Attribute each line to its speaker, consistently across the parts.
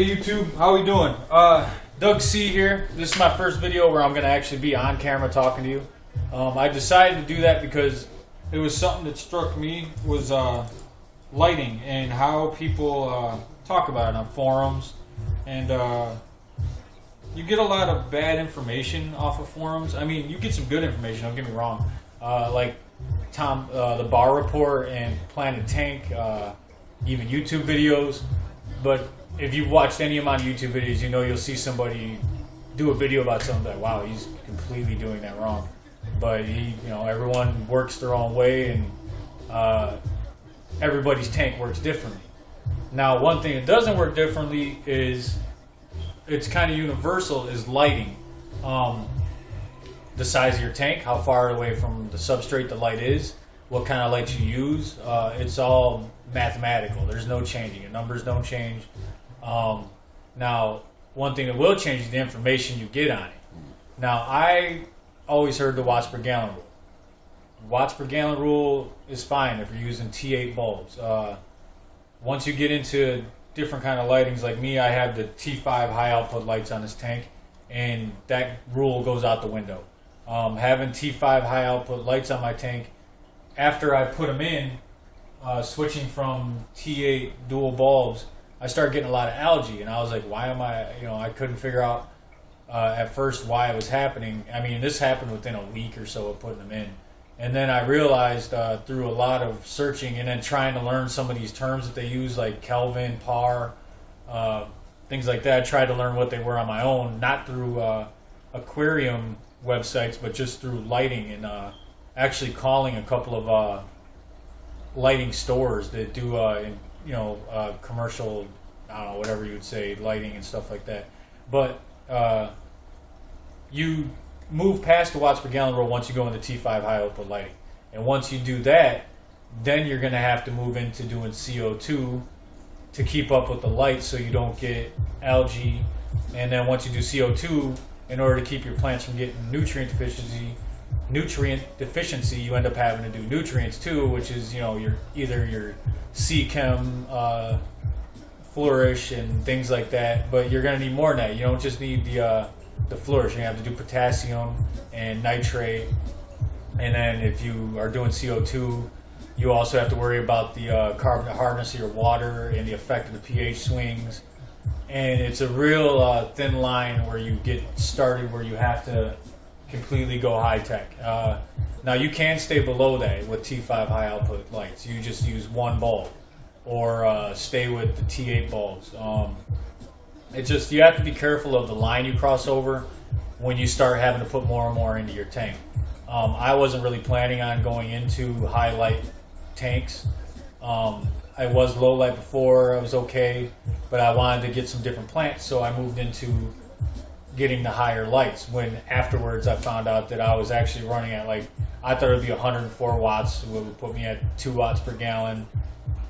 Speaker 1: Hey YouTube, how we doing? Doug C here. This is my first video where I'm going to actually be on camera talking to you. I decided to do that because it was something that struck me was lighting and how people talk about it on forums. And you get a lot of bad information off of forums. I mean, you get some good information, don't get me wrong. Like Tom, the Bar Report and Planet Tank, even YouTube videos. But if you've watched any of my YouTube videos, you know you'll see somebody do a video about something like, wow, he's completely doing that wrong. But everyone works their own way, and everybody's tank works differently. Now, one thing that doesn't work differently is it's kind of universal is lighting. The size of your tank, how far away from the substrate the light is, what kind of light you use. It's all mathematical. There's no changing it. Numbers don't change. Now, one thing that will change is the information you get on it. Now, I always heard the watts per gallon rule. Watts per gallon rule is fine if you're using T8 bulbs. Once you get into different kind of lightings, like me, I have the T5 high output lights on this tank, and that rule goes out the window. Having T5 high output lights on my tank, after I put them in, switching from T8 dual bulbs, I started getting a lot of algae, and I was like, why am I couldn't figure out at first why it was happening. I mean, this happened within a week or so of putting them in. And then I realized through a lot of searching and then trying to learn some of these terms that they use, like Kelvin, par, things like that. I tried to learn what they were on my own, not through aquarium websites, but just through lighting and actually calling a couple of lighting stores that do commercial, I don't know, whatever you would say, lighting and stuff like that. But you move past the watts per gallon rule once you go into T5 high output lighting. And once you do that, then you're going to have to move into doing CO2 to keep up with the light so you don't get algae. And then once you do CO2, in order to keep your plants from getting nutrient deficiency, you end up having to do nutrients too, which is, either your C-Chem, Flourish and things like that. But you're going to need more than that. You don't just need the Flourish. You have to do potassium and nitrate. And then if you are doing CO2, you also have to worry about the carbon hardness of your water and the effect of the pH swings. And it's a real thin line where you get started where you have to completely go high tech. Now you can stay below that with T5 high output lights. You just use one bulb or stay with the T8 bulbs. It's just you have to be careful of the line you cross over when you start having to put more and more into your tank. I wasn't really planning on going into high light tanks. I was low light before, I was okay, but I wanted to get some different plants, so I moved into getting the higher lights. When afterwards I found out that I was actually running at I thought it would be 104 watts, which would put me at 2 watts per gallon,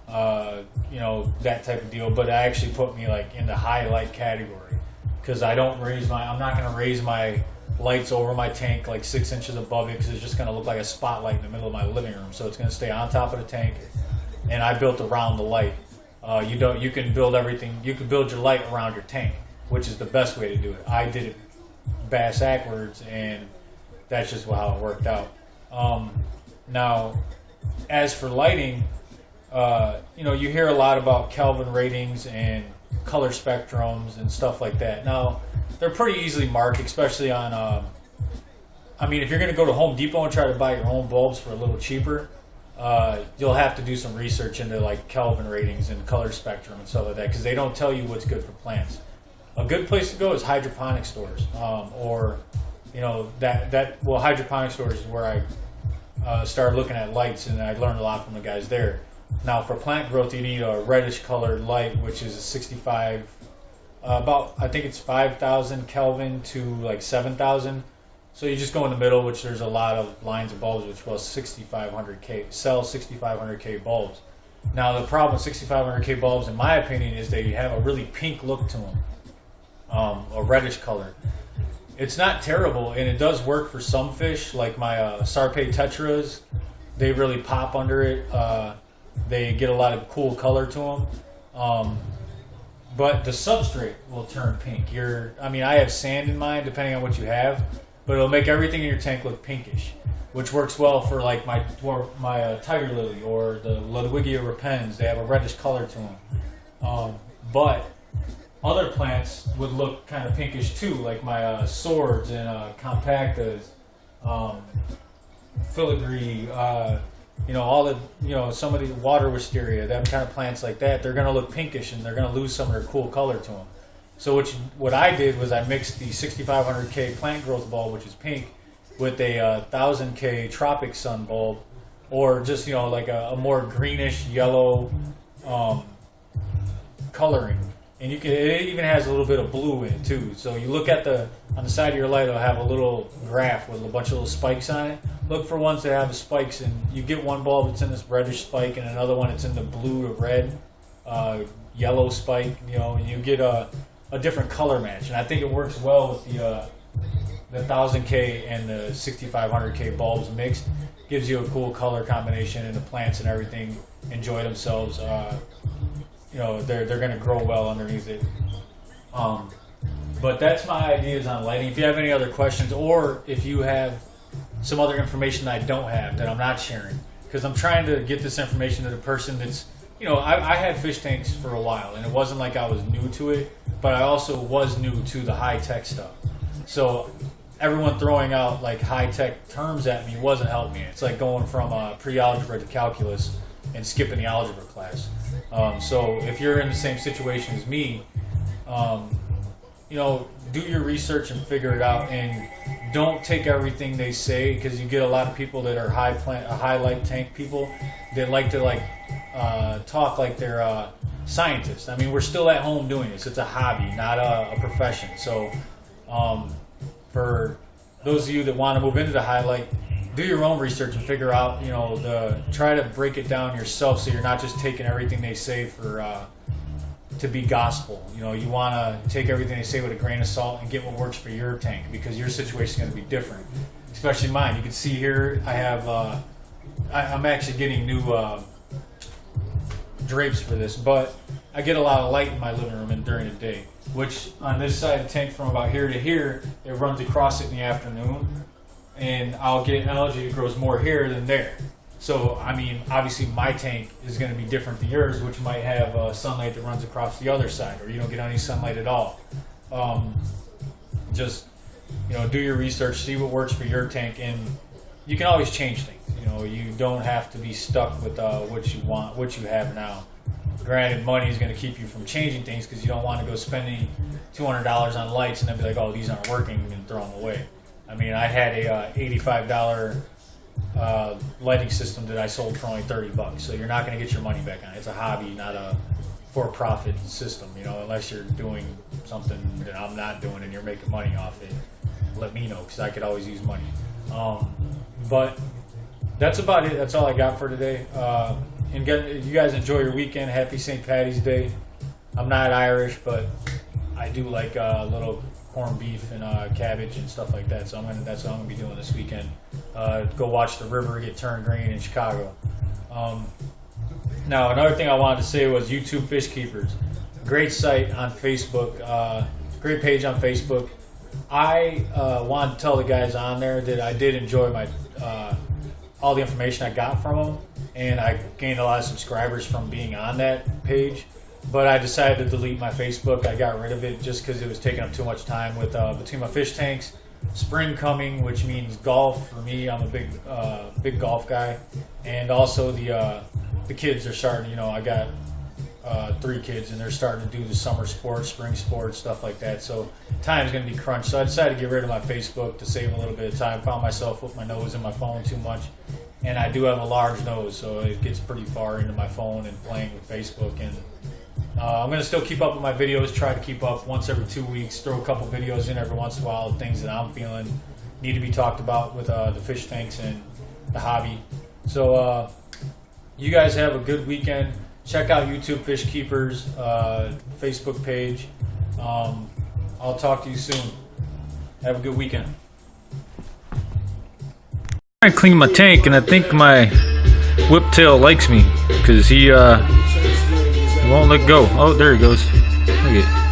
Speaker 1: that type of deal. But it actually put me in the high light category because I'm not going to raise my lights over my tank 6 inches above it because it's just going to look like a spotlight in the middle of my living room. So it's going to stay on top of the tank. And I built around the light. You can build everything. You can build your light around your tank, which is the best way to do it. I did it backwards, and that's just how it worked out. Now, as for lighting, you hear a lot about Kelvin ratings and color spectrums and stuff like that. Now, they're pretty easily marked, especially on. If you're going to go to Home Depot and try to buy your own bulbs for a little cheaper, you'll have to do some research into Kelvin ratings and color spectrum and stuff like that because they don't tell you what's good for plants. A good place to go is hydroponic stores, hydroponic stores is where I started looking at lights, and I learned a lot from the guys there. Now, for plant growth, you need a reddish colored light, which is a 65, I think it's 5,000 Kelvin to 7,000. So you just go in the middle, which there's a lot of lines of bulbs which will 6,500K bulbs. Now, the problem with 6,500K bulbs, in my opinion, is they have a really pink look to them, a reddish color. It's not terrible, and it does work for some fish, like my Sarpe tetras. They really pop under it. They get a lot of cool color to them. but the substrate will turn pink. I mean, I have sand in mine, depending on what you have, but it'll make everything in your tank look pinkish, which works well for like my tiger lily or the Ludwigia repens. They have a reddish color to them. But other plants would look kind of pinkish too, like my swords and compactas, filigree, all the, some of the water wisteria, them kind of plants like that, they're going to look pinkish and they're going to lose some of their cool color to them. So what I did was I mixed the 6500K plant growth bulb, which is pink, with a 1000K tropic sun bulb, or just, like a more greenish yellow coloring. And it even has a little bit of blue in it too. So you look at on the side of your light, it'll have a little graph with a bunch of little spikes on it. Look for ones that have the spikes, and you get one bulb that's in this reddish spike, and another one that's in the blue to red, yellow spike. And you get a different color match. And I think it works well with the 1000K and the 6500K bulbs mixed. Gives you a cool color combination, and the plants and everything enjoy themselves. They're going to grow well underneath it. But that's my ideas on lighting. If you have any other questions, or if you have some other information that I don't have that I'm not sharing, because I'm trying to get this information to the person that's, I had fish tanks for a while, and it wasn't like I was new to it, but I also was new to the high-tech stuff. So everyone throwing out like high-tech terms at me wasn't helping me. It's like going from pre-algebra to calculus and skipping the algebra class. So if you're in the same situation as me, do your research and figure it out, and don't take everything they say, because you get a lot of people that are high light tank people that like to talk like they're scientists. I mean, we're still at home doing this. It's a hobby, not a profession. So for those of you that want to move into the highlight, do your own research and figure out, try to break it down yourself, so you're not just taking everything they say to be gospel. You want to take everything they say with a grain of salt and get what works for your tank, because your situation is going to be different, especially mine. You can see here I have I'm actually getting new drapes for this, but I get a lot of light in my living room and during the day, which on this side of the tank from about here to here, it runs across it in the afternoon, and I'll get algae that grows more here than there. So, I mean, obviously my tank is going to be different than yours, which might have sunlight that runs across the other side, or you don't get any sunlight at all. Just, do your research, see what works for your tank, and you can always change things. You don't have to be stuck with what you want, what you have now. Granted, money is going to keep you from changing things, because you don't want to go spending $200 on lights and then be like, oh, these aren't working, and throw them away. I mean, I had a $85 lighting system that I sold for only $30, so you're not going to get your money back on it. It's a hobby, not a for-profit system, unless you're doing something that I'm not doing and you're making money off it. Let me know, because I could always use money. But that's about it. That's all I got for today. And you guys enjoy your weekend. Happy St. Patty's Day. I'm not Irish, but I do like a little corned beef and cabbage and stuff like that. So that's what I'm gonna be doing this weekend. Go watch the river get turned green in Chicago. Now, another thing I wanted to say was YouTube Fish Keepers. Great site on Facebook. Great page on Facebook. I wanted to tell the guys on there that I did enjoy my all the information I got from them, and I gained a lot of subscribers from being on that page. But I decided to delete my Facebook. I got rid of it just because it was taking up too much time with between my fish tanks, spring coming, which means golf for me. I'm a big golf guy, and also the kids are starting. I got 3 kids, and they're starting to do the summer sports, spring sports, stuff like that. So time's going to be crunched. So I decided to get rid of my Facebook to save a little bit of time. Found myself with my nose in my phone too much, and I do have a large nose, so it gets pretty far into my phone and playing with Facebook. And I'm going to still keep up with my videos, try to keep up once every 2 weeks, throw a couple videos in every once in a while, things that I'm feeling need to be talked about with the fish tanks and the hobby. So you guys have a good weekend. Check out YouTube Fish Keepers Facebook page. I'll talk to you soon. Have a good weekend. I clean my tank, and I think my whiptail likes me because he won't let go. Oh, there he goes.
Speaker 2: Okay.